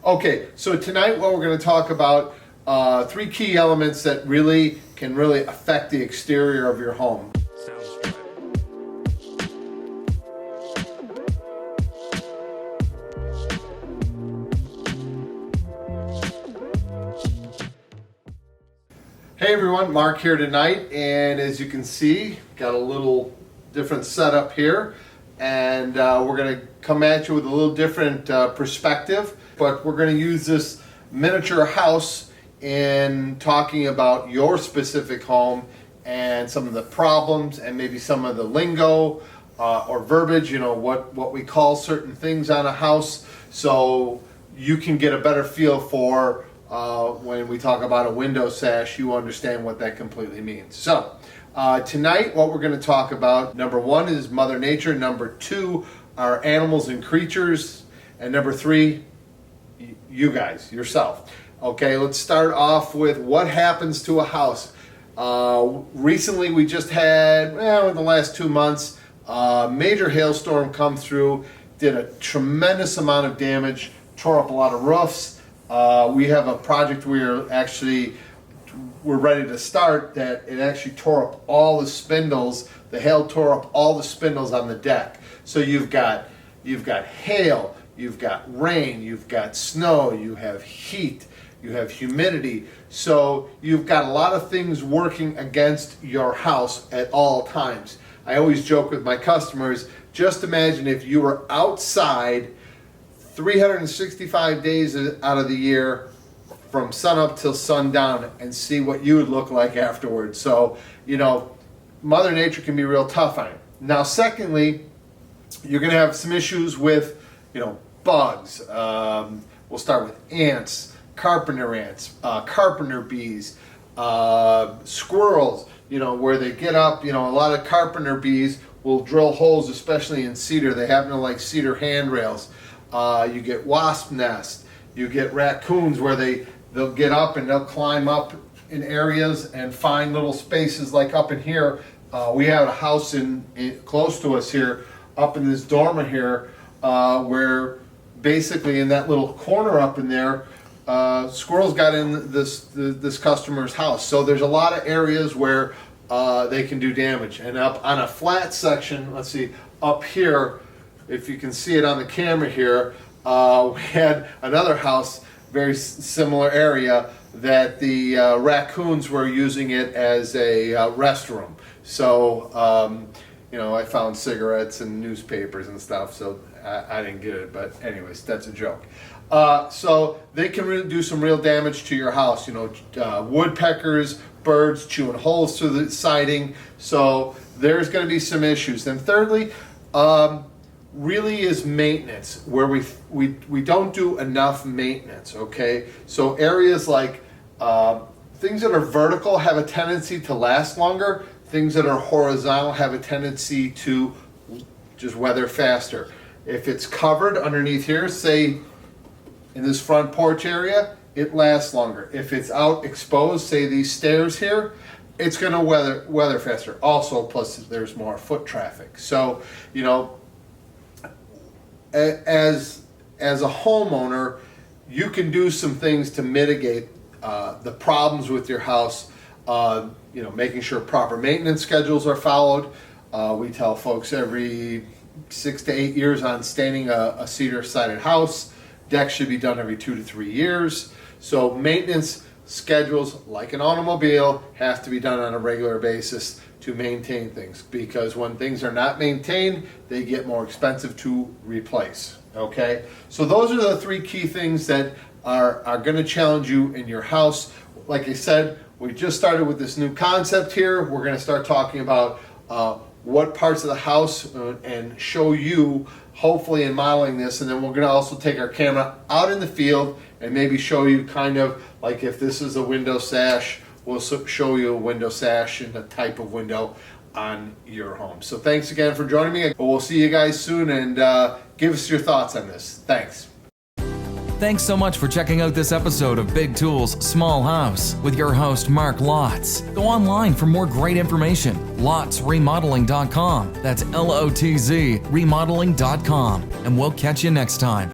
Okay, so tonight what we're going to talk about three key elements that can really affect the exterior of your home. Hey everyone, Mark here tonight, and as you can see, got a little different setup here, and we're going to come at you with a little different perspective, but we're going to use this miniature house in talking about your specific home and some of the problems and maybe some of the lingo or verbiage, you know, what we call certain things on a house, so you can get a better feel for when we talk about a window sash, you understand what that completely means. So tonight what we're going to talk about, number one is Mother Nature, number two are animals and creatures, and number three, you guys, yourself. Okay, let's start off with what happens to a house. Recently we just had, in the last 2 months, a major hailstorm come through, did a tremendous amount of damage, tore up a lot of roofs. We have a project we're ready to start that it actually tore up all the spindles. The hail tore up all the spindles on the deck. So you've got hail, you've got rain, you've got snow, you have heat, you have humidity. So you've got a lot of things working against your house at all times. I always joke with my customers, just imagine if you were outside 365 days out of the year from sun up till sundown and see what you would look like afterwards. So, you know, Mother Nature can be real tough on you. Now, secondly, you're going to have some issues with, bugs. We'll start with ants, carpenter bees, squirrels, where they get up, a lot of carpenter bees will drill holes, especially in cedar. They happen to like cedar handrails. You get wasp nests, you get raccoons where they'll get up and they'll climb up in areas and find little spaces like up in here. We have a house in close to us here, up in this dormer here, where basically in that little corner up in there, squirrels got in this customer's house. So there's a lot of areas where they can do damage. And up on a flat section, let's see, up here, if you can see it on the camera here, we had another house, very similar area, that the raccoons were using it as a restroom. So, I found cigarettes and newspapers and stuff, so I didn't get it, but anyways, that's a joke. So they can really do some real damage to your house, woodpeckers, birds chewing holes through the siding, so there's going to be some issues. And thirdly, really is maintenance, where we don't do enough maintenance, okay? So areas like things that are vertical have a tendency to last longer. Things that are horizontal have a tendency to just weather faster. If it's covered underneath here, say in this front porch area, it lasts longer. If it's out exposed, say these stairs here, it's gonna weather faster. Also, plus there's more foot traffic. So, as a homeowner, you can do some things to mitigate the problems with your house. Making sure proper maintenance schedules are followed. We tell folks every 6 to 8 years on staining a cedar-sided house. Decks should be done every 2 to 3 years. So maintenance schedules, like an automobile, have to be done on a regular basis to maintain things, because when things are not maintained, they get more expensive to replace. Okay, so those are the three key things that are going to challenge you in your house. Like I said, we just started with this new concept here. We're going to start talking about what parts of the house and show you, hopefully in modeling this, and then we're going to also take our camera out in the field and maybe show you kind of like if this is a window sash, we'll show you a window sash and the type of window on your home. So thanks again for joining me. We'll see you guys soon, and give us your thoughts on this. Thanks. Thanks so much for checking out this episode of Big Tools, Small House with your host, Mark Lotz. Go online for more great information. LotzRemodeling.com. That's Lotz remodeling.com. And we'll catch you next time.